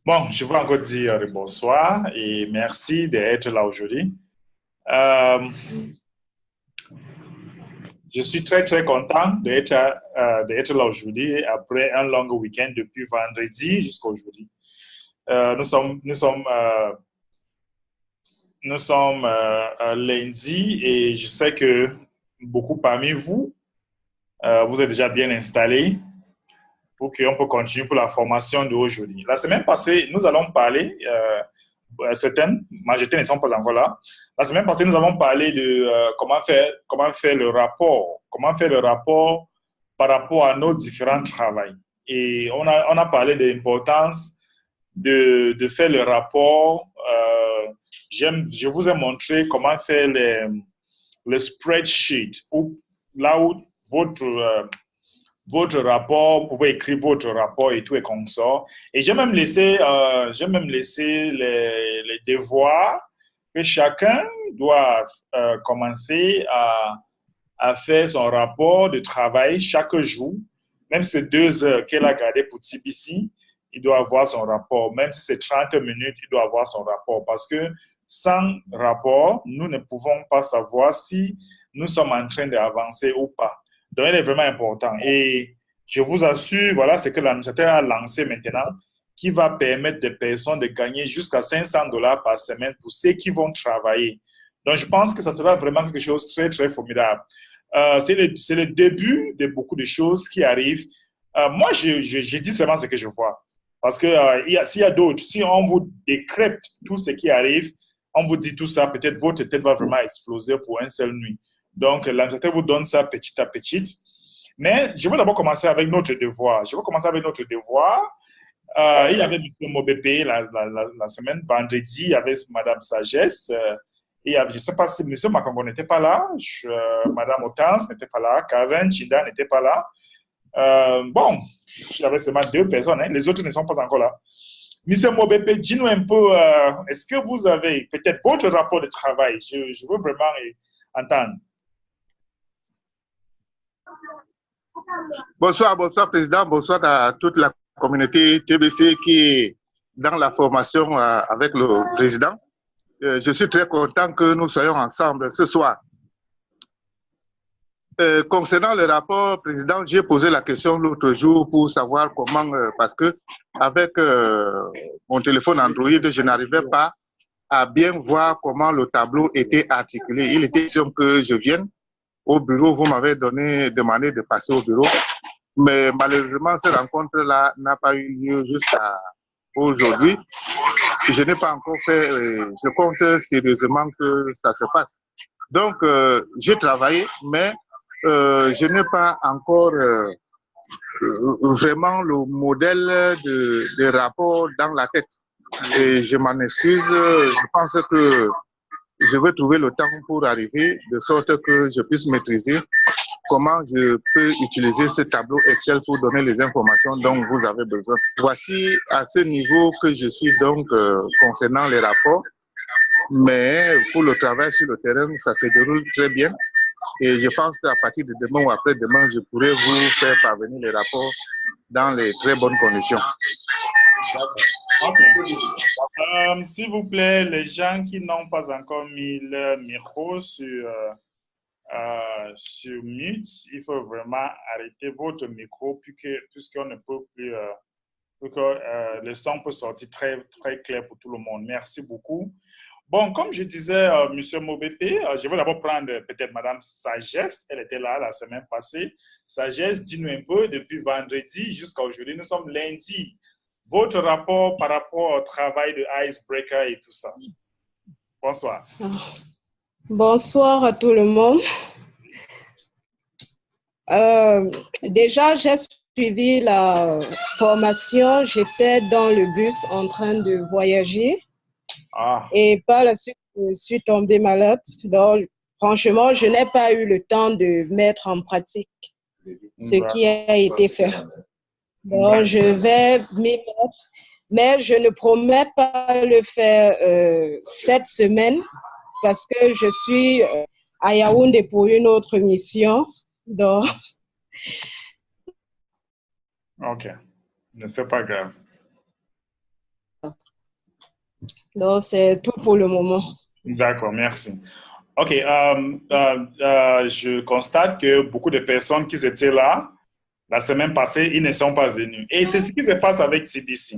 Bon, je veux encore dire bonsoir et merci d'être là aujourd'hui. Euh, je suis très content d'être là aujourd'hui après un long week-end depuis vendredi jusqu'à aujourd'hui. Euh, nous sommes, nous sommes, euh, nous sommes lundi et je sais que beaucoup parmi vous, vous êtes déjà bien installés pour qu'on peut continuer pour la formation d'aujourd'hui. La semaine passée, nous allons parler certaines majorités ne sont pas encore là. La semaine passée, nous avons parlé de comment faire comment faire le rapport par rapport à nos différents travails. Et on a parlé de l'importance de faire le rapport. Je vous ai montré comment faire le spreadsheet, là où votre rapport, vous pouvez écrire votre rapport et tout et comme ça. Et j'ai même laissé les devoirs que chacun doit commencer à faire son rapport de travail chaque jour. Même si c'est 2 heures qu'elle a gardé pour TBC, il doit avoir son rapport. Même si c'est 30 minutes, il doit avoir son rapport. Parce que sans rapport, nous ne pouvons pas savoir si nous sommes en train d'avancer ou pas. Donc, il est vraiment important. Et je vous assure, voilà ce que l'administrateur a lancé maintenant, qui va permettre des personnes de gagner jusqu'à 500 dollars par semaine pour ceux qui vont travailler. Donc, je pense que ça sera vraiment quelque chose de très formidable. C'est le début de beaucoup de choses qui arrivent. Moi, je dis seulement ce que je vois. Parce que s'il y a d'autres, si on vous décrypte tout ce qui arrive, on vous dit tout ça, peut-être votre tête va vraiment exploser pour une seule nuit. Donc, l'administrateur vous donne ça petit à petit. Mais je vais d'abord commencer avec notre devoir. Je vais commencer avec notre devoir. Il y avait M. Mobépé la semaine vendredi, il y avait Madame Sagesse. Et je ne sais pas si M. Makongo n'était pas là, Madame Otans n'était pas là, Kevin Chinda n'était pas là. Bon, j'avais seulement 2 personnes, hein. Les autres ne sont pas encore là. Monsieur Mobépé, dis-nous un peu, est-ce que vous avez peut-être votre rapport de travail? Je veux vraiment entendre. Bonsoir Président, bonsoir à toute la communauté TBC qui est dans la formation avec le Président. Je suis très content que nous soyons ensemble ce soir. Concernant le rapport, Président, j'ai posé la question l'autre jour pour savoir comment, parce que avec mon téléphone Android, je n'arrivais pas à bien voir comment le tableau était articulé. Il était question que je vienne au bureau, vous m'avez demandé de passer au bureau. Mais malheureusement, cette rencontre-là n'a pas eu lieu jusqu'à aujourd'hui. Je n'ai pas encore fait, je compte sérieusement que ça se passe. Donc, j'ai travaillé, mais je n'ai pas encore vraiment le modèle de rapport dans la tête. Et je m'en excuse, je pense que je vais trouver le temps pour arriver, de sorte que je puisse maîtriser comment je peux utiliser ce tableau Excel pour donner les informations dont vous avez besoin. Voici à ce niveau que je suis donc concernant les rapports, mais pour le travail sur le terrain, ça se déroule très bien. Et je pense qu'à partir de demain ou après-demain, je pourrai vous faire parvenir les rapports dans les très bonnes conditions. Okay. S'il vous plaît, les gens qui n'ont pas encore mis leur micro sur mute, il faut vraiment arrêter votre micro puisqu'on ne peut plus, pour que le son peut sortir très clair pour tout le monde. Merci beaucoup. Bon, comme je disais, Monsieur Mobépé, je vais d'abord prendre peut-être Madame Sagesse. Elle était là la semaine passée. Sagesse, dis-nous un peu, depuis vendredi jusqu'à aujourd'hui, nous sommes lundi. Votre rapport par rapport au travail de Icebreaker et tout ça. Bonsoir. Bonsoir à tout le monde. Déjà, j'ai suivi la formation. J'étais dans le bus en train de voyager. Et par la suite, je suis tombée malade. Donc, franchement, je n'ai pas eu le temps de mettre en pratique ce qui a été fait. Donc, je vais m'y mettre, mais je ne promets pas le faire cette semaine parce que je suis à Yaoundé pour une autre mission. Donc... Ok, c'est pas grave. Donc, c'est tout pour le moment. D'accord, merci. OK. Je constate que beaucoup de personnes qui étaient là la semaine passée, ils ne sont pas venus. Et c'est ce qui se passe avec TBC.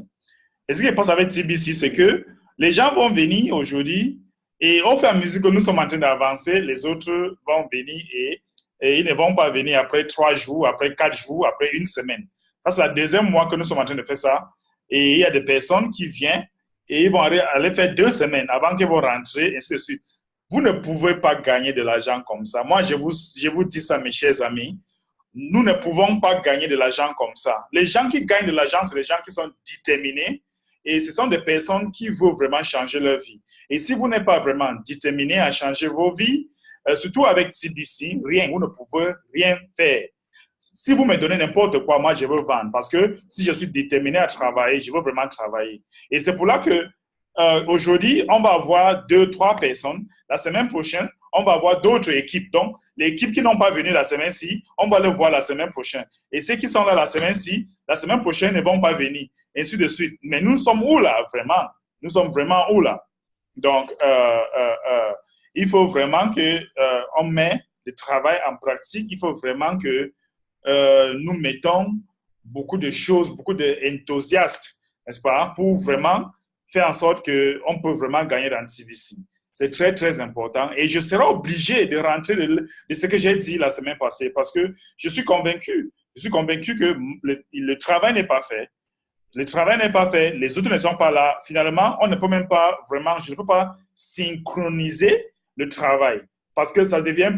Et ce qui se passe avec TBC, c'est que les gens vont venir aujourd'hui et au fur et à mesure que nous sommes en train d'avancer, les autres vont venir et ils ne vont pas venir après 3 jours, après 4 jours, après une semaine. Ça, c'est le deuxième mois que nous sommes en train de faire ça. Et il y a des personnes qui viennent et ils vont aller faire 2 semaines avant qu'ils vont rentrer, et ainsi de suite. Vous ne pouvez pas gagner de l'argent comme ça. Moi, je vous dis ça, mes chers amis. Nous ne pouvons pas gagner de l'argent comme ça. Les gens qui gagnent de l'argent, c'est les gens qui sont déterminés et ce sont des personnes qui veulent vraiment changer leur vie. Et si vous n'êtes pas vraiment déterminé à changer vos vies, surtout avec TBC, vous ne pouvez rien faire. Si vous me donnez n'importe quoi, moi, je veux vendre parce que si je suis déterminé à travailler, je veux vraiment travailler. Et c'est pour là que aujourd'hui, on va avoir 2, 3 personnes. La semaine prochaine, on va avoir d'autres équipes. Donc, les équipes qui n'ont pas venu la semaine-ci, on va les voir la semaine prochaine. Et ceux qui sont là la semaine-ci, la semaine prochaine ne vont pas venir, et ainsi de suite. Mais nous sommes où là, vraiment? Nous sommes vraiment où là? Donc, il faut vraiment qu'on mette le travail en pratique. Il faut vraiment que nous mettons beaucoup de choses, beaucoup d'enthousiastes, n'est-ce pas, pour vraiment faire en sorte qu'on peut vraiment gagner dans le TBC. C'est très, très important. Et je serai obligé de rentrer de ce que j'ai dit la semaine passée parce que je suis convaincu. Je suis convaincu que le travail n'est pas fait. Le travail n'est pas fait. Les autres ne sont pas là. Finalement, on ne peut même pas vraiment, je ne peux pas synchroniser le travail parce que ça devient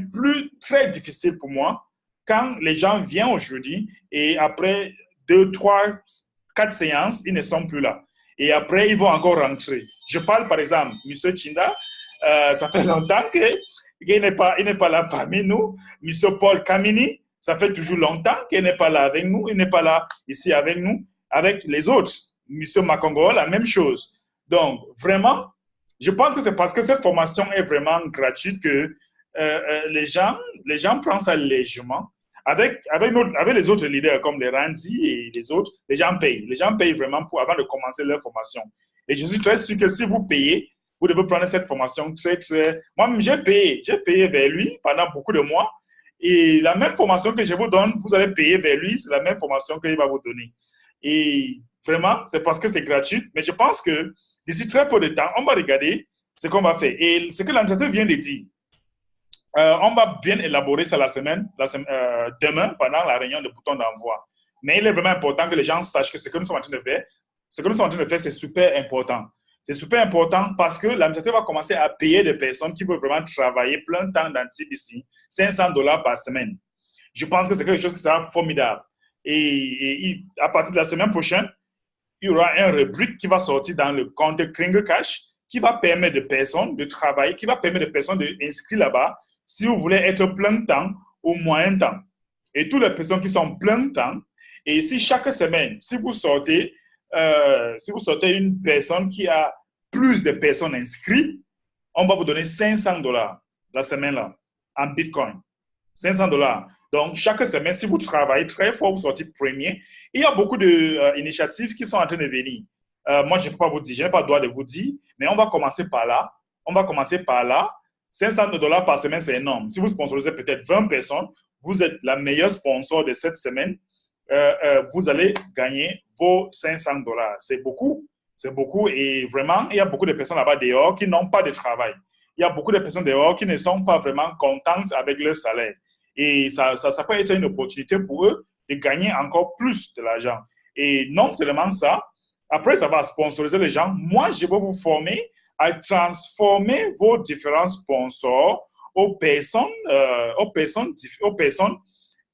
très difficile pour moi quand les gens viennent aujourd'hui et après 2, 3, 4 séances, ils ne sont plus là. Et après, ils vont encore rentrer. Je parle, par exemple, M. Chinda, ça fait longtemps qu'il n'est pas là parmi nous. M. Paul Kamini, ça fait toujours longtemps qu'il n'est pas là avec nous. Il n'est pas là ici avec nous, avec les autres. M. Makongo, la même chose. Donc, vraiment, je pense que c'est parce que cette formation est vraiment gratuite que les gens prennent ça légèrement. Avec les autres leaders comme les Randy et les autres, les gens payent. Les gens payent vraiment avant de commencer leur formation. Et je suis très sûr que si vous payez, vous devez prendre cette formation très. Moi-même, j'ai payé vers lui pendant beaucoup de mois. Et la même formation que je vous donne, vous allez payer vers lui, c'est la même formation qu'il va vous donner. Et vraiment, c'est parce que c'est gratuit. Mais je pense que d'ici très peu de temps, on va regarder ce qu'on va faire. Et ce que l'administrateur vient de dire, on va bien élaborer ça demain pendant la réunion de bouton d'envoi. Mais il est vraiment important que les gens sachent que ce que nous sommes en train de faire, c'est super important. C'est super important parce que l'administrateur va commencer à payer des personnes qui veulent vraiment travailler plein de temps dans le TBC, $500 par semaine. Je pense que c'est quelque chose qui sera formidable. Et à partir de la semaine prochaine, il y aura un rubrique qui va sortir dans le compte Kringle Cash qui va permettre de personnes de travailler, qui va permettre de personnes d'inscrire là-bas si vous voulez être plein temps ou moyen temps. Et toutes les personnes qui sont plein temps, et si chaque semaine, si vous sortez une personne qui a plus de personnes inscrites, on va vous donner $500 la semaine-là en Bitcoin. $500. Donc, chaque semaine, si vous travaillez très fort, vous sortez premier. Il y a beaucoup d'initiatives qui sont en train de venir. Moi, je ne peux pas vous dire, je n'ai pas le droit de vous dire, mais on va commencer par là. $500 par semaine, c'est énorme. Si vous sponsorisez peut-être 20 personnes, vous êtes la meilleure sponsor de cette semaine, vous allez gagner vos $500. C'est beaucoup. Et vraiment, il y a beaucoup de personnes là-bas dehors qui n'ont pas de travail. Il y a beaucoup de personnes dehors qui ne sont pas vraiment contentes avec leur salaire. Et ça peut être une opportunité pour eux de gagner encore plus de l'argent. Et non seulement ça, après, ça va sponsoriser les gens. Moi, je vais vous former à transformer vos différents sponsors aux personnes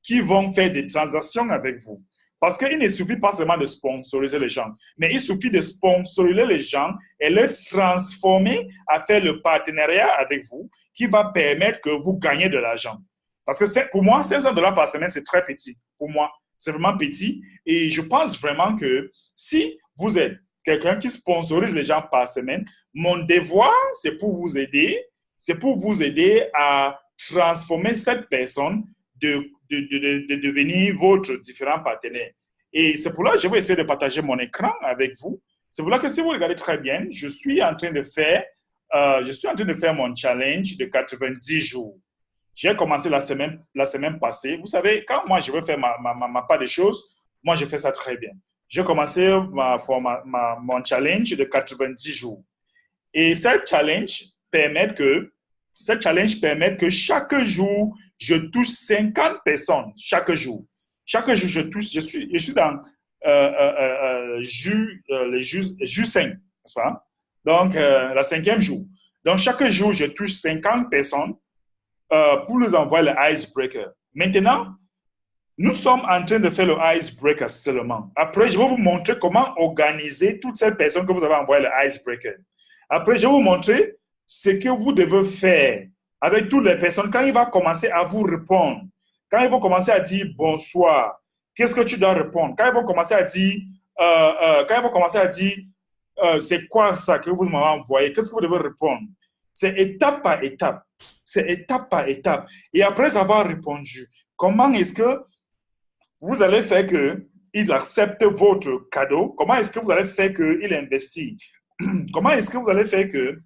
qui vont faire des transactions avec vous. Parce qu'il ne suffit pas seulement de sponsoriser les gens, mais il suffit de sponsoriser les gens et les transformer à faire le partenariat avec vous qui va permettre que vous gagnez de l'argent. Parce que pour moi, $500 par semaine, c'est très petit. Pour moi, c'est vraiment petit. Et je pense vraiment que si vous êtes quelqu'un qui sponsorise les gens par semaine, mon devoir, c'est pour vous aider. C'est pour vous aider à transformer cette personne de devenir votre différent partenaire. Et c'est pour là que je vais essayer de partager mon écran avec vous. C'est pour là que si vous regardez très bien, je suis en train de faire mon challenge de 90 jours. J'ai commencé la semaine passée. Vous savez, quand moi je veux faire ma part des choses, moi je fais ça très bien. J'ai commencé mon challenge de 90 jours. Et ce challenge permet que chaque jour, je touche 50 personnes chaque jour. Chaque jour, je suis dans le jus 5, n'est-ce pas? Donc, la 5e jour. Donc, chaque jour, je touche 50 personnes pour les envoyer le icebreaker. Maintenant, nous sommes en train de faire le icebreaker seulement. Après, je vais vous montrer comment organiser toutes ces personnes que vous avez envoyées le icebreaker. Après, je vais vous montrer ce que vous devez faire avec toutes les personnes quand il va commencer à vous répondre. Quand ils vont commencer à dire bonsoir, qu'est-ce que tu dois répondre? Quand ils vont commencer à dire, c'est quoi ça que vous m'avez envoyé? Qu'est-ce que vous devez répondre? C'est étape par étape. C'est étape par étape. Et après avoir répondu, comment est-ce que vous allez faire qu'il accepte votre cadeau? Comment est-ce que vous allez faire qu'il investit? Comment est-ce que vous allez faire que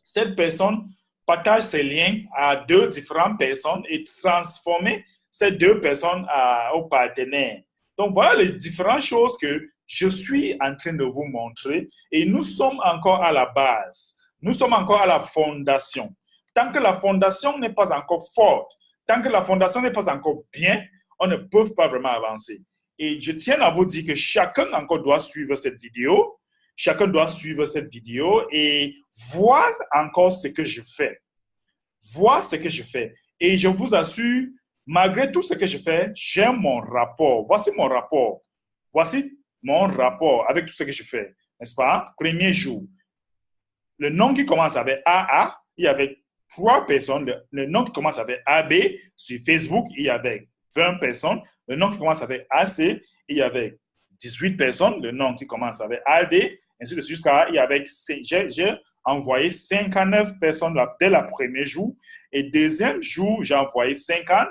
cette personne partage ses liens à 2 différentes personnes et transformer ces 2 personnes au partenaire? Donc, voilà les différentes choses que je suis en train de vous montrer et nous sommes encore à la base. Nous sommes encore à la fondation. Tant que la fondation n'est pas encore forte, tant que la fondation n'est pas encore bien, on ne peut pas vraiment avancer. Et je tiens à vous dire que chacun encore doit suivre cette vidéo. Chacun doit suivre cette vidéo et voir encore ce que je fais. Voir ce que je fais. Et je vous assure, malgré tout ce que je fais, j'ai mon rapport. Voici mon rapport. Voici mon rapport avec tout ce que je fais. N'est-ce pas? Premier jour. Le nom qui commence avec AA, il y avait 3 personnes. Le nom qui commence avec AB, sur Facebook, il y avait 20 personnes. Le nom qui commence avec AC, il y avait 18 personnes. Le nom qui commence avec AD, ainsi de suite, jusqu'à j'ai envoyé 59 personnes dès le premier jour. Et deuxième jour, j'ai envoyé 50.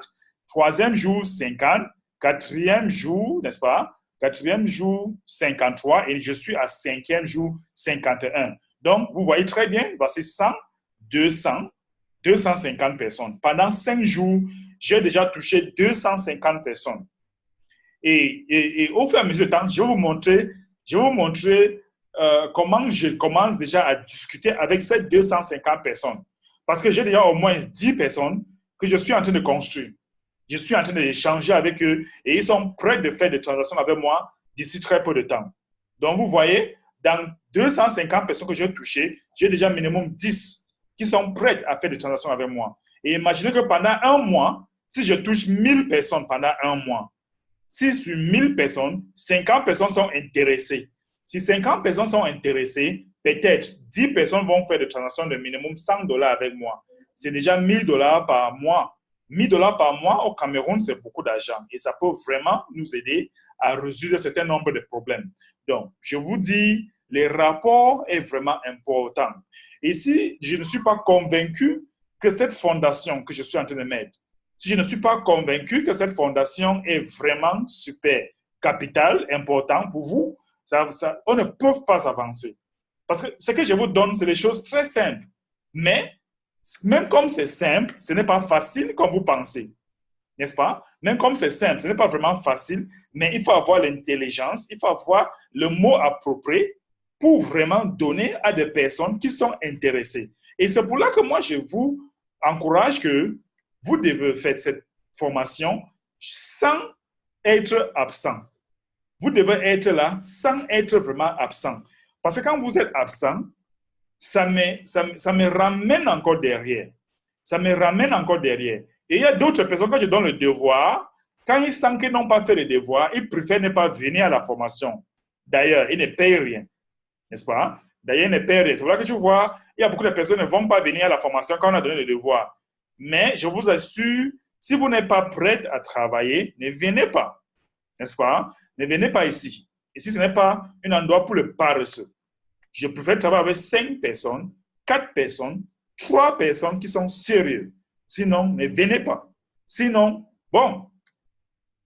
Troisième jour, 50. Quatrième jour, n'est-ce pas? Quatrième jour, 53. Et je suis à 5e jour, 51. Donc, vous voyez très bien, voici 100, 200, 250 personnes. Pendant 5 jours, j'ai déjà touché 250 personnes. Et au fur et à mesure du temps, je vais vous montrer comment je commence déjà à discuter avec ces 250 personnes. Parce que j'ai déjà au moins 10 personnes que je suis en train de construire. Je suis en train d'échanger avec eux et ils sont prêts de faire des transactions avec moi d'ici très peu de temps. Donc, vous voyez, dans 250 personnes que j'ai touchées, j'ai déjà minimum 10 qui sont prêtes à faire des transactions avec moi. Et imaginez que pendant un mois, si je touche 1000 personnes pendant un mois, si sur 1000 personnes, 50 personnes sont intéressées. Si 50 personnes sont intéressées, peut-être 10 personnes vont faire des transactions de minimum $100 avec moi. C'est déjà $1000 par mois. $1000 par mois au Cameroun, c'est beaucoup d'argent. Et ça peut vraiment nous aider à résoudre un certain nombre de problèmes. Donc, je vous dis, le rapport est vraiment important. Et si je ne suis pas convaincu que cette fondation que je suis en train de mettre, si je ne suis pas convaincu que cette fondation est vraiment super capitale, importante pour vous, on ne peut pas avancer. Parce que ce que je vous donne, c'est des choses très simples. Mais, même comme c'est simple, ce n'est pas facile comme vous pensez. N'est-ce pas? Même comme c'est simple, ce n'est pas vraiment facile, mais il faut avoir l'intelligence, il faut avoir le mot approprié pour vraiment donner à des personnes qui sont intéressées. Et c'est pour là que moi, je vous encourage que vous devez faire cette formation sans être absent. Vous devez être là sans être vraiment absent. Parce que quand vous êtes absent, ça me ramène encore derrière. Ça me ramène encore derrière. Et il y a d'autres personnes, quand je donne le devoir, quand ils sentent qu'ils n'ont pas fait le devoir, ils préfèrent ne pas venir à la formation. D'ailleurs, ils ne payent rien. N'est-ce pas? D'ailleurs, ils ne payent rien. C'est pour ça que tu vois, il y a beaucoup de personnes qui ne vont pas venir à la formation quand on a donné le devoir. Mais je vous assure, si vous n'êtes pas prêt à travailler, ne venez pas. N'est-ce pas? Ne venez pas ici. Ici, ce n'est pas un endroit pour le paresseux. Je préfère travailler avec 5 personnes, 4 personnes, 3 personnes qui sont sérieuses. Sinon, ne venez pas. Sinon, bon,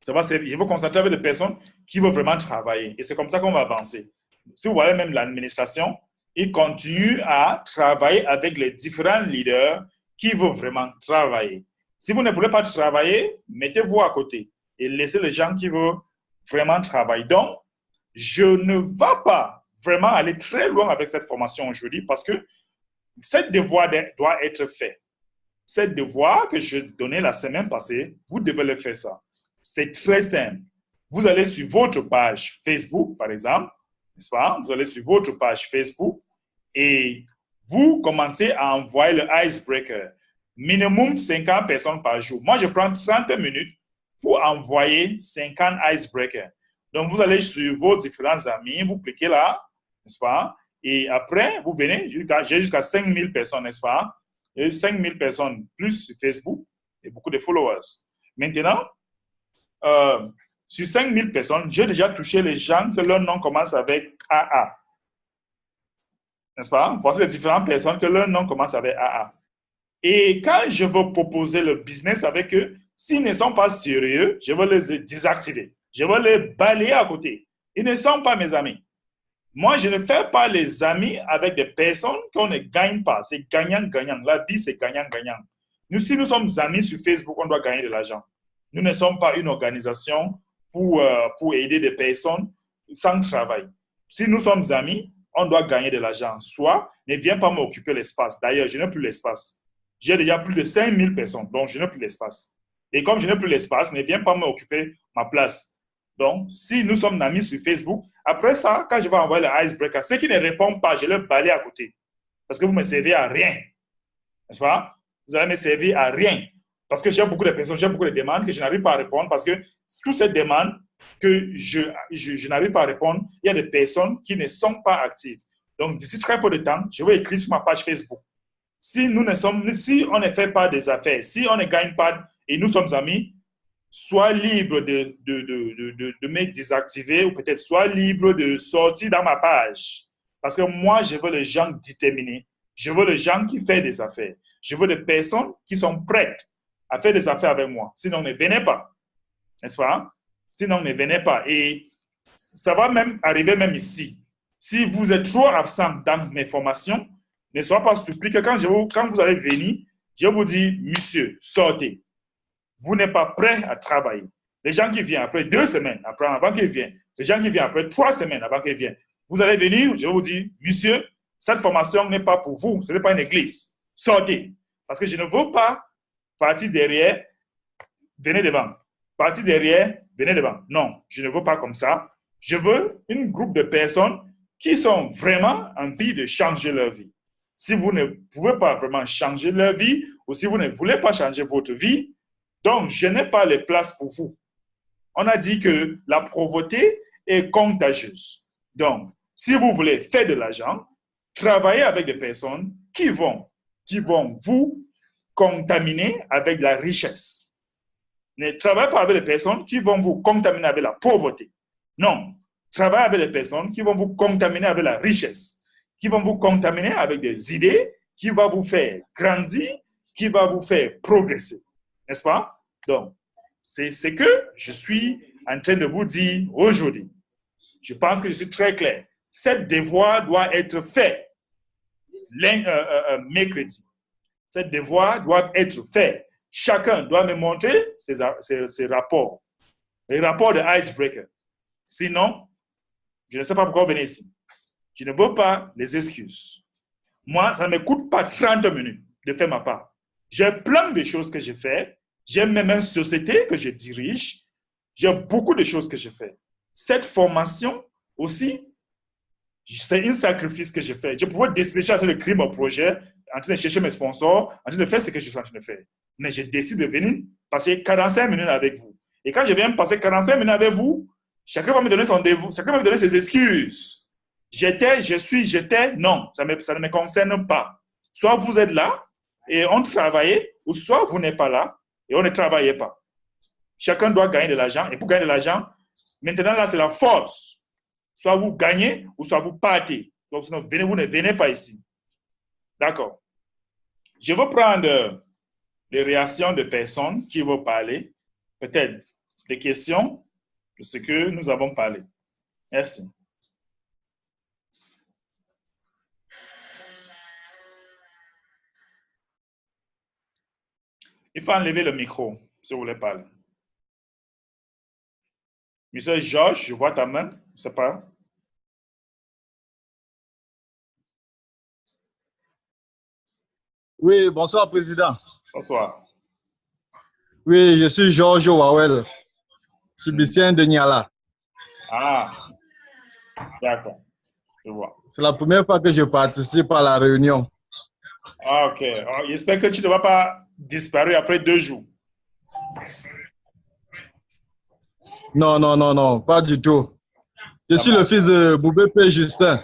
ça va servir. Je vais me concentrer avec des personnes qui veulent vraiment travailler. Et c'est comme ça qu'on va avancer. si vous voyez même l'administration, ils continuent à travailler avec les différents leaders qui veulent vraiment travailler. Si vous ne voulez pas travailler, mettez-vous à côté et laissez les gens qui veulent vraiment travailler. Donc, je ne vais pas vraiment aller très loin avec cette formation aujourd'hui parce que ce devoir doit être fait. Ce devoir que je donnais la semaine passée, vous devez le faire ça. C'est très simple. Vous allez sur votre page Facebook, par exemple, n'est-ce pas? Vous allez sur votre page Facebook et vous commencez à envoyer le icebreaker. Minimum 50 personnes par jour. Moi, je prends 30 minutes pour envoyer 50 icebreakers. Donc, vous allez sur vos différents amis, vous cliquez là, n'est-ce pas? Et après, vous venez, j'ai jusqu'à 5000 personnes, n'est-ce pas? Et 5000 personnes plus sur Facebook et beaucoup de followers. Maintenant, sur 5000 personnes, j'ai déjà touché les gens que leur nom commence avec AA. N'est-ce pas? Voici les différentes personnes que leur nom commence avec AA. Et quand je veux proposer le business avec eux, s'ils ne sont pas sérieux, je vais les désactiver. Je vais les balayer à côté. Ils ne sont pas mes amis. Moi, je ne fais pas les amis avec des personnes qu'on ne gagne pas. C'est gagnant-gagnant. La vie, c'est gagnant-gagnant. Nous, si nous sommes amis sur Facebook, on doit gagner de l'argent. Nous ne sommes pas une organisation pour aider des personnes sans travail. Si nous sommes amis, on doit gagner de l'argent. Soit, ne viens pas m'occuper l'espace. D'ailleurs, je n'ai plus l'espace. J'ai déjà plus de 5000 personnes, donc je n'ai plus l'espace. Et comme je n'ai plus l'espace, ne viens pas m'occuper ma place. Donc, si nous sommes amis sur Facebook, après ça, quand je vais envoyer le icebreaker, ceux qui ne répondent pas, je les balaye à côté. Parce que vous ne me servez à rien. N'est-ce pas? Vous allez me servir à rien. Parce que j'ai beaucoup de personnes, j'ai beaucoup de demandes que je n'arrive pas à répondre parce que toutes ces demandes que je n'arrive pas à répondre, il y a des personnes qui ne sont pas actives. Donc, d'ici très peu de temps, je vais écrire sur ma page Facebook. Si on ne fait pas des affaires, si on ne gagne pas et nous sommes amis, sois libre de me désactiver ou peut-être sois libre de sortir dans ma page. Parce que moi, je veux les gens déterminés. Je veux les gens qui font des affaires. Je veux des personnes qui sont prêtes à faire des affaires avec moi. Sinon, ne venez pas. N'est-ce pas? Sinon, ne venez pas. Et ça va même arriver même ici. Si vous êtes trop absent dans mes formations, ne soyez pas surpris que quand vous allez venir, je vous dis, monsieur, sortez. Vous n'êtes pas prêt à travailler. Les gens qui viennent après 2 semaines, avant qu'ils viennent, les gens qui viennent après 3 semaines avant qu'ils viennent, vous allez venir, je vous dis, monsieur, cette formation n'est pas pour vous, ce n'est pas une église. Sortez. Parce que je ne veux pas partir derrière, venez devant. Partir derrière, venez devant. Non, je ne veux pas comme ça. Je veux un groupe de personnes qui sont vraiment envie de changer leur vie. Si vous ne pouvez pas vraiment changer leur vie ou si vous ne voulez pas changer votre vie, donc je n'ai pas les places pour vous. On a dit que la pauvreté est contagieuse. Donc, si vous voulez faire de l'argent, travaillez avec des personnes qui vont vous contaminer avec la richesse. Ne travaillez pas avec des personnes qui vont vous contaminer avec la pauvreté. Non, travaillez avec des personnes qui vont vous contaminer avec la richesse, qui vont vous contaminer avec des idées qui vont vous faire grandir, qui vont vous faire progresser. N'est-ce pas? Donc, c'est ce que je suis en train de vous dire aujourd'hui. Je pense que je suis très clair. Ce devoir doit être fait mercredi. Ce devoir doit être fait. Chacun doit me montrer ses rapports. Les rapports de icebreaker. Sinon, je ne sais pas pourquoi vous venez ici. Je ne veux pas les excuses. Moi, ça ne me coûte pas 30 minutes de faire ma part. J'ai plein de choses que je fais. J'ai même une société que je dirige. J'ai beaucoup de choses que je fais. Cette formation aussi, c'est un sacrifice que je fais. Je pouvais décider, je suis en train de créer mon projet, en train de chercher mes sponsors, en train de faire ce que je suis en train de faire. Mais je décide de venir passer 45 minutes avec vous. Et quand je viens passer 45 minutes avec vous, chacun va me donner son dévou, chacun va me donner ses excuses. J'étais, je suis, j'étais. Non, ça ne me concerne pas. Soit vous êtes là et on travaille, ou soit vous n'êtes pas là et on ne travaille pas. Chacun doit gagner de l'argent. Et pour gagner de l'argent, maintenant là, c'est la force. Soit vous gagnez ou soit vous partez. Donc, sinon, vous ne venez pas ici. D'accord. Je vais prendre les réactions de personnes qui vont parler. Peut-être des questions de ce que nous avons parlé. Merci. Il faut enlever le micro, si vous voulez parler. Monsieur Georges, je vois ta main. Je ne sais pas. Oui, bonsoir, Président. Bonsoir. Oui, je suis Georges Wawel, subicien de Niala. Ah, d'accord. Je vois. C'est la première fois que je participe à la réunion. Ah, ok. Oh, j'espère que tu ne vas pas disparaître après 2 jours. Non, non, non, non, pas du tout. Je suis le fils de Boubé P. Justin.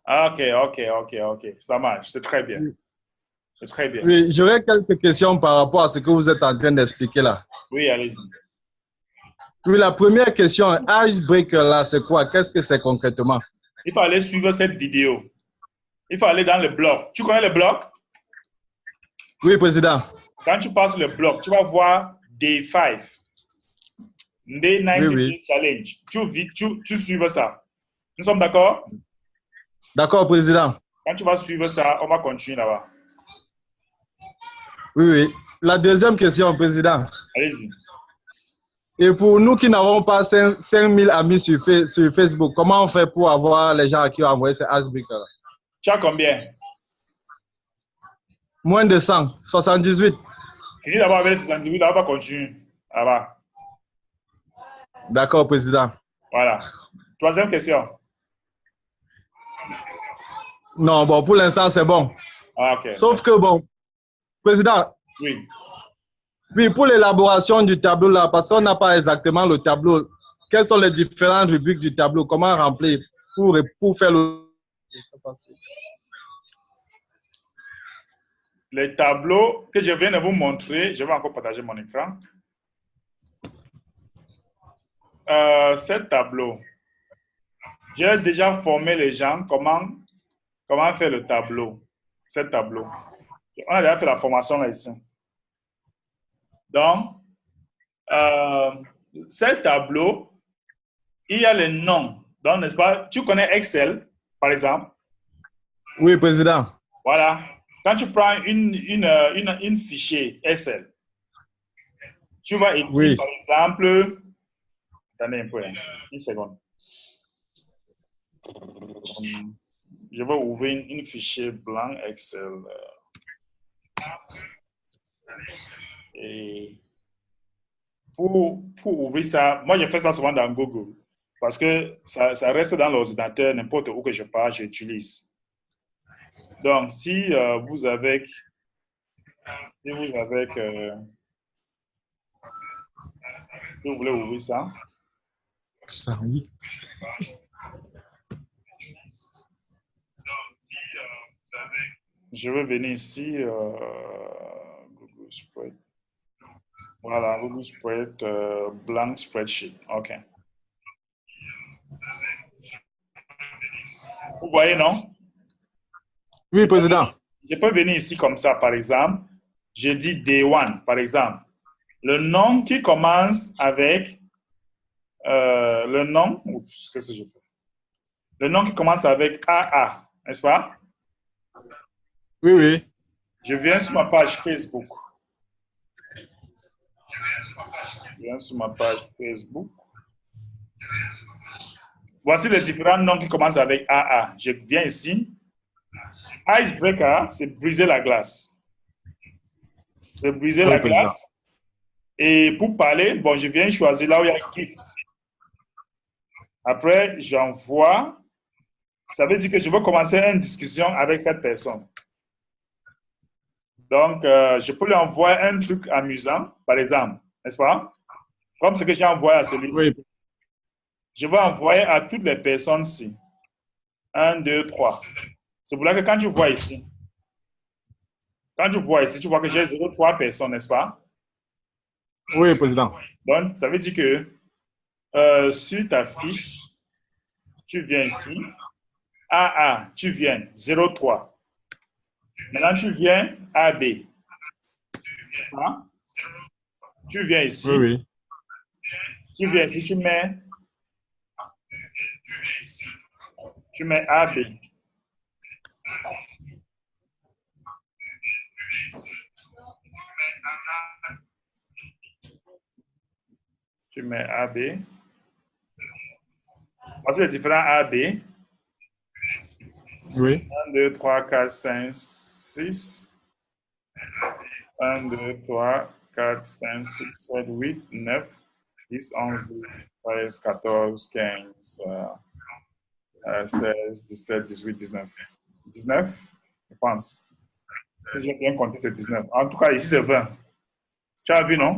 Ah, ok. Ça marche. C'est très bien. C'est très bien. Oui, j'aurais quelques questions par rapport à ce que vous êtes en train d'expliquer là. Oui, allez-y. Oui, la première question, Icebreaker là, c'est quoi? Qu'est-ce que c'est concrètement? Il faut aller suivre cette vidéo. Il faut aller dans le blog. Tu connais le blog? Oui, Président. Quand tu passes le blog, tu vas voir Day 5. Day 90 oui. Challenge. Tu suives ça. Nous sommes d'accord? D'accord, Président. Quand tu vas suivre ça, on va continuer là-bas. Oui, oui. La deuxième question, Président. Allez-y. Et pour nous qui n'avons pas 5000 amis sur Facebook, comment on fait pour avoir les gens à qui envoyer ces Icebreaker? Tu as combien? Moins de 100, 78. Finis d'abord avec les 78, là, on va continuer. Là-bas. D'accord, Président. Voilà. Troisième question. Non, bon, pour l'instant, c'est bon. Ah, ok. Sauf que, bon, Président. Oui. Oui, pour l'élaboration du tableau là, parce qu'on n'a pas exactement le tableau, quelles sont les différentes rubriques du tableau? Comment remplir pour faire le... Les tableaux que je viens de vous montrer, je vais encore partager mon écran. Ces tableaux, j'ai déjà formé les gens comment faire le tableau. Ce tableau. On a déjà fait la formation là ici. Donc, ces tableaux, il y a les noms. Donc, n'est-ce pas? Tu connais Excel, par exemple? Oui, Président. Voilà. Quand tu prends une fichier Excel, tu vas écrire, oui, par exemple, attendez un peu, une seconde. Je vais ouvrir une fichier blanc Excel. Et pour ouvrir ça, moi je fais ça souvent dans Google parce que ça reste dans l'ordinateur, n'importe où que je pars, j'utilise. Donc, si vous avez, si vous voulez ouvrir ça, oui. Je vais venir ici, Google Spread. Voilà, Google Spread, blank spreadsheet. OK. Vous voyez, non? Oui, Président. Je peux venir ici comme ça, par exemple. Je dis Day 1, par exemple. Le nom qui commence avec le nom. Oups, qu'est-ce que j'ai fait? Le nom qui commence avec AA, n'est-ce pas? Oui, oui. Je viens sur ma page Facebook. Je viens sur ma page Facebook. Voici les différents noms qui commencent avec AA. Je viens ici. Icebreaker, c'est briser la glace. C'est briser la glace. Et pour parler, bon, je viens choisir là où il y a gift. Après, j'envoie. Ça veut dire que je veux commencer une discussion avec cette personne. Donc, je peux lui envoyer un truc amusant, par exemple, n'est-ce pas? Comme ce que j'ai envoyé à celui-ci. Oui. Je vais envoyer à toutes les personnes-ci. 1, 2, 3. C'est pour là que quand tu vois ici, tu vois que j'ai 0,3 personnes, n'est-ce pas? Oui, Président. Donc, ça veut dire que sur ta fiche, tu viens ici. AA, tu viens 0,3. Maintenant, tu viens AB. Hein? Tu viens ici. Oui, oui. Tu viens ici, tu mets AB. Tu mets AB. Voici les différents AB. Oui. 1, 2, 3, 4, 5, 6. 1, 2, 3, 4, 5, 6, 7, 8, 9, 10, 11, 12, 13, 14, 15, 16, 17, 18, 19. 19, je pense. Si j'ai bien compté, c'est 19. En tout cas, ici, c'est 20. Tu as vu, non?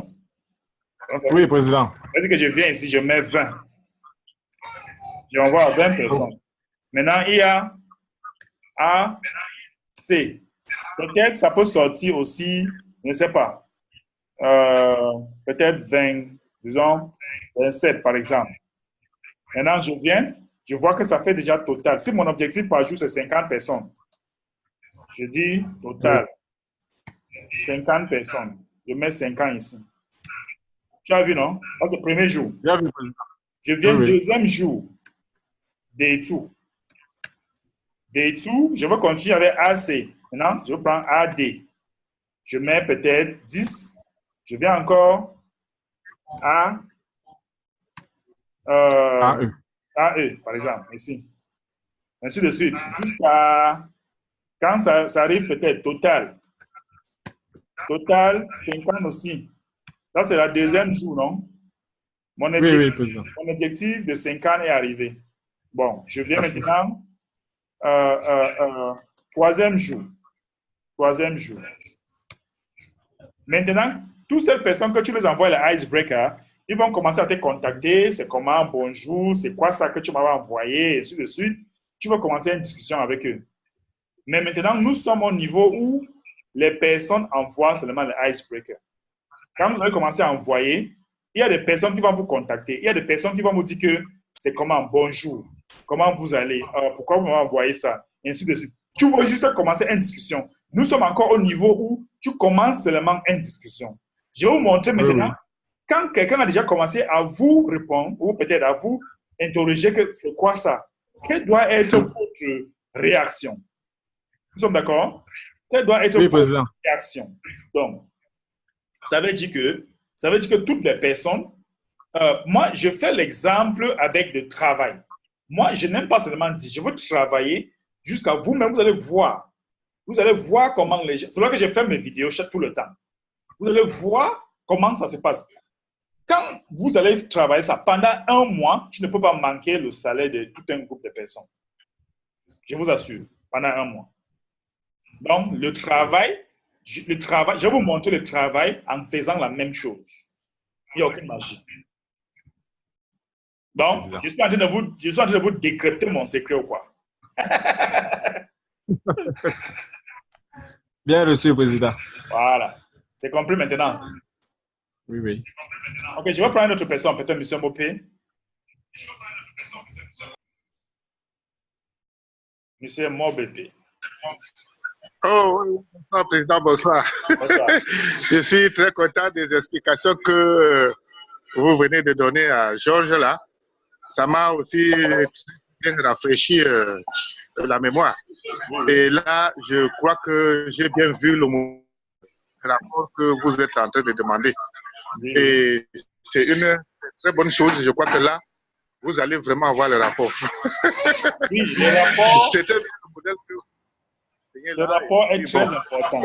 Oui, président. C'est-à-dire que je viens ici, je mets 20. J'envoie à 20 personnes. Maintenant, il y a A, C. Peut-être ça peut sortir aussi, je ne sais pas, peut-être 20, disons 27 par exemple. Maintenant, je viens, je vois que ça fait déjà total. Si mon objectif par jour, c'est 50 personnes, je dis total, 50 personnes. Je mets 50 ici. Tu as vu, non? Ça, c'est le premier jour. Je viens deuxième jour, détour. Détour, je vais continuer avec AC. Maintenant, je prends AD. Je mets peut-être 10. Je viens encore à AE, par exemple, ici. Ainsi de suite. Jusqu'à quand ça arrive peut-être total. Total, 50 aussi. Ça, c'est la deuxième jour, non? Mon objectif de 50 est arrivé. Bon, je viens maintenant. Troisième jour. Troisième jour. Maintenant, toutes ces personnes que tu les envoies les icebreaker, ils vont commencer à te contacter. C'est comment, bonjour, c'est quoi ça que tu m'avais envoyé, et ainsi de suite. Tu vas commencer une discussion avec eux. Mais maintenant, nous sommes au niveau où les personnes envoient seulement les icebreaker. Quand vous allez commencer à envoyer, il y a des personnes qui vont vous contacter. Il y a des personnes qui vont vous dire que c'est comment, bonjour, comment vous allez, pourquoi vous m'avez envoyé ça, et ainsi de suite. Tu veux juste commencer une discussion. Nous sommes encore au niveau où tu commences seulement une discussion. Je vais vous montrer maintenant, quand quelqu'un a déjà commencé à vous répondre, ou peut-être à vous interroger que c'est quoi ça, quelle doit être votre réaction? Nous sommes d'accord? Quelle doit être votre réaction? Donc, ça veut dire que toutes les personnes, moi, je fais l'exemple avec le travail. Moi, je n'aime pas seulement dire, je veux travailler jusqu'à vous-même, vous allez voir. Vous allez voir comment les gens... C'est là que je fais mes vidéos tout le temps. Vous allez voir comment ça se passe. Quand vous allez travailler ça pendant un mois, tu ne peux pas manquer le salaire de tout un groupe de personnes. Je vous assure, pendant un mois. Donc, le travail, je vais vous montrer le travail en faisant la même chose. Il n'y a aucune magie. Donc, je suis en train de vous décrypter mon secret ou quoi? Bien reçu, président. Voilà. C'est compris maintenant? Oui, oui. Ok, je vais prendre une autre personne, peut-être M. Mopé. M. Mobépé. Oh, bonsoir, président, bonsoir. Bonsoir. Je suis très content des explications que vous venez de donner à Georges là. Ça m'a aussi bien rafraîchi la mémoire. Et là, je crois que j'ai bien vu le rapport que vous êtes en train de demander. Et c'est une très bonne chose. Je crois que là, vous allez vraiment avoir le rapport. Oui, le rapport. C'était le modèle que le rapport est très important.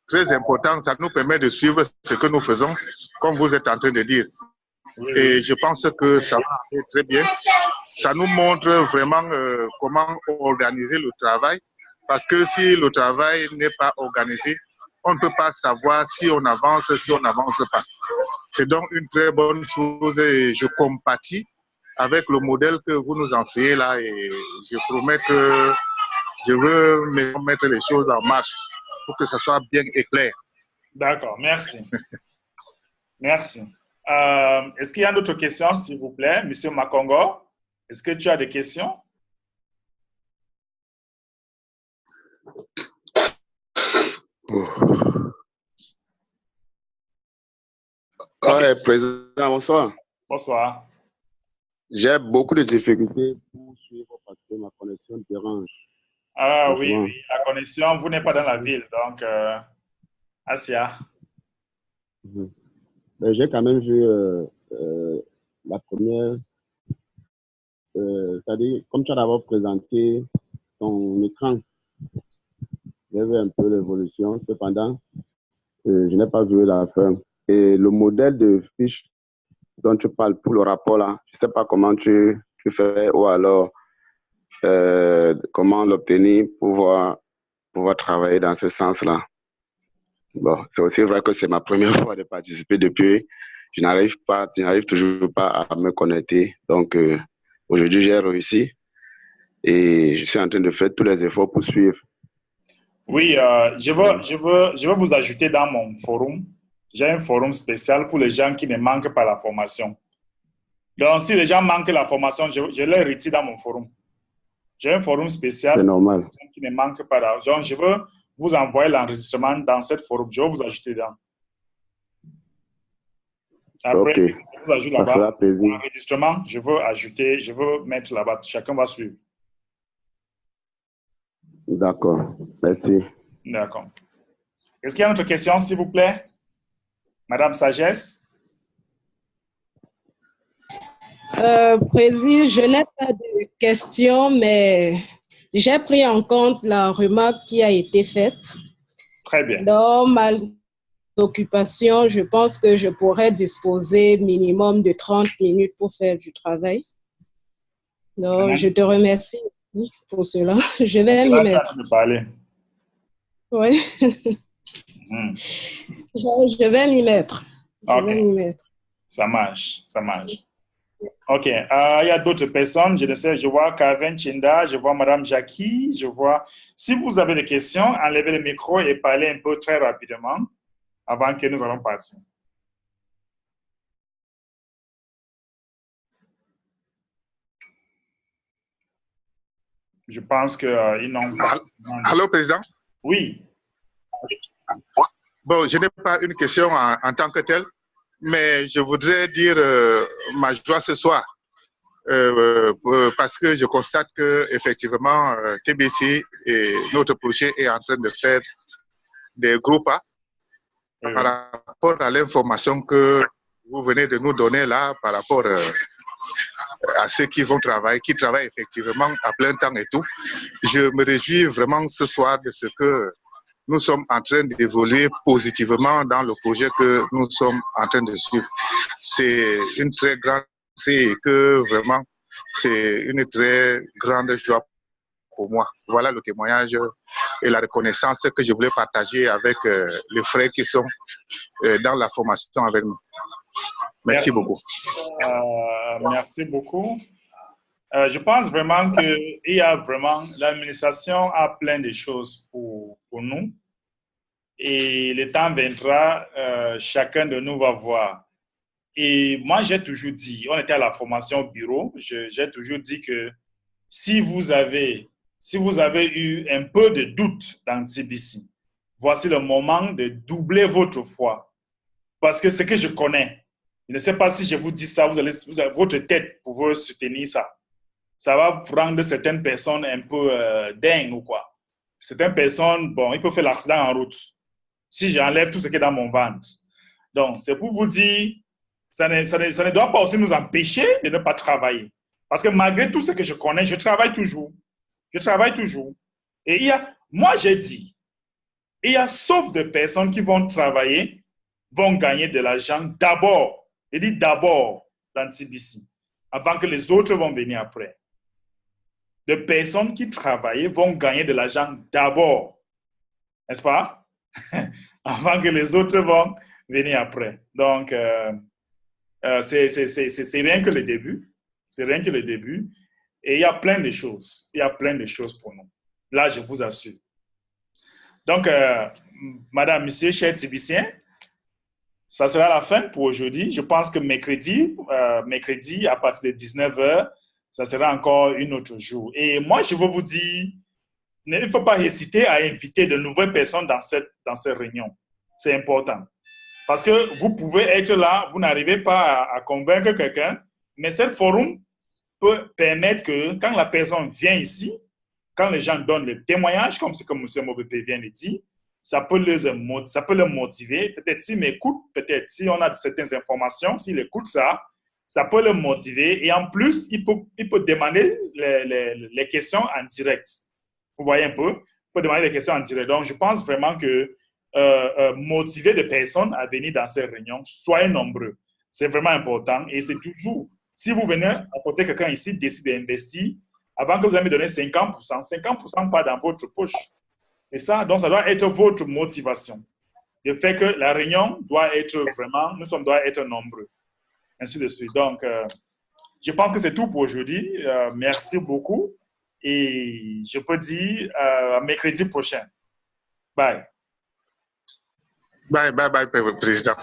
Très important, ça nous permet de suivre ce que nous faisons, comme vous êtes en train de dire. Et je pense que ça va aller très bien. Ça nous montre vraiment comment organiser le travail. Parce que si le travail n'est pas organisé, on ne peut pas savoir si on avance, si on n'avance pas. C'est donc une très bonne chose et je compatis avec le modèle que vous nous enseignez là et je promets que je veux mettre les choses en marche pour que ça soit bien et clair. D'accord, merci. Merci. Est-ce qu'il y a d'autres questions, s'il vous plaît? Monsieur Makongo, est-ce que tu as des questions? Okay. Président, bonsoir. Bonsoir. J'ai beaucoup de difficultés pour suivre parce que ma connexion dérange. Ah oui, oui, la connexion, vous n'êtes pas dans la ville, donc, Asia. J'ai quand même vu la première, c'est-à-dire, comme tu as d'abord présenté ton écran, j'ai vu un peu l'évolution. Cependant, je n'ai pas vu la fin. Et le modèle de fiche dont tu parles pour le rapport là, je ne sais pas comment tu fais ou alors comment l'obtenir pour pouvoir travailler dans ce sens-là. Bon, c'est aussi vrai que c'est ma première fois de participer depuis. Je n'arrive toujours pas à me connecter. Donc, aujourd'hui, j'ai réussi et je suis en train de faire tous les efforts pour suivre. Oui, je veux vous ajouter dans mon forum. J'ai un forum spécial pour les gens qui ne manquent pas la formation. Donc, si les gens manquent la formation, je les retire dans mon forum. J'ai un forum spécial pour les gens qui ne manquent pas d'argent. Je veux vous envoyer l'enregistrement dans cette forum. Je vais vous ajouter dedans. Après, okay. je vous ajoute là-bas. L'enregistrement, je veux mettre là-bas. Chacun va suivre. D'accord, merci. D'accord. Est-ce qu'il y a une autre question, s'il vous plaît? Madame Sagesse? Président, je n'ai pas de question, mais j'ai pris en compte la remarque qui a été faite. Très bien. Dans ma occupation, je pense que je pourrais disposer minimum de 30 minutes pour faire du travail. Donc, je te remercie pour cela. Je vais m'y mettre. Oui. Je vais m'y mettre. Ok. Ça marche, ça marche. Ok. Il y a d'autres personnes. Je ne sais, je vois Kevin Chinda, je vois Madame Jackie, je vois. Si vous avez des questions, enlevez le micro et parlez un peu très rapidement avant que nous allons partir. Je pense qu'ils n'ont pas. Allô, Président? Oui. Bon, je n'ai pas une question en tant que telle, mais je voudrais dire ma joie ce soir. Parce que je constate que effectivement TBC et notre projet est en train de faire des gros pas par rapport à l'information que vous venez de nous donner là, par rapport à ceux qui vont travailler, qui travaillent effectivement à plein temps et tout. Je me réjouis vraiment ce soir de ce que nous sommes en train d'évoluer positivement dans le projet que nous sommes en train de suivre. C'est une très grande et que vraiment c'est une très grande joie pour moi. Voilà le témoignage et la reconnaissance que je voulais partager avec les frères qui sont dans la formation avec nous. Merci beaucoup. Merci beaucoup. Je pense vraiment qu'il y a vraiment, l'administration a plein de choses pour nous. Et le temps viendra, chacun de nous va voir. Et moi, j'ai toujours dit, on était à la formation au bureau, j'ai toujours dit que si vous avez eu un peu de doute dans TBC, voici le moment de doubler votre foi. Parce que ce que je connais, je ne sais pas si je vous dis ça, votre tête pouvait soutenir ça. Ça va rendre certaines personnes un peu dingues ou quoi. Certaines personnes, bon, ils peuvent faire l'accident en route. Si j'enlève tout ce qui est dans mon ventre. Donc, c'est pour vous dire, ça ne doit pas aussi nous empêcher de ne pas travailler. Parce que malgré tout ce que je connais, je travaille toujours. Je travaille toujours. Et moi j'ai dit, il y a sauf de personnes qui vont travailler, vont gagner de l'argent d'abord. Je dis d'abord dans TBC, avant que les autres vont venir après. De personnes qui travaillent vont gagner de l'argent d'abord. N'est-ce pas? Avant que les autres vont venir après. Donc, c'est rien que le début. C'est rien que le début. Et il y a plein de choses. Il y a plein de choses pour nous. Là, je vous assure. Donc, madame, monsieur, chers Tibiciens, ça sera la fin pour aujourd'hui. Je pense que mercredi, à partir de 19h, ça sera encore un autre jour. Et moi, je veux vous dire, il ne faut pas hésiter à inviter de nouvelles personnes dans cette réunion. C'est important. Parce que vous pouvez être là, vous n'arrivez pas à convaincre quelqu'un, mais ce forum peut permettre que quand la personne vient ici, quand les gens donnent le témoignage, comme ce que M. Mobépé vient de dire, ça peut les motiver. Peut-être s'ils m'écoutent, peut-être si on a certaines informations, s'ils écoutent ça, ça peut les motiver. Et en plus, il peut demander les questions en direct. Vous voyez un peu? Il peut demander les questions en direct. Donc, je pense vraiment que motiver des personnes à venir dans ces réunions, soyez nombreux. C'est vraiment important. Et c'est toujours, si vous venez apporter quelqu'un ici, décide d'investir, avant que vous allez me donner 50%, 50% pas dans votre poche. C'est ça. Donc, ça doit être votre motivation. Le fait que la réunion doit être vraiment, nous doit être nombreux. Ainsi de suite. Donc, je pense que c'est tout pour aujourd'hui. Merci beaucoup. Et je peux dire à mercredi prochain. Bye. Bye, bye, bye, Président.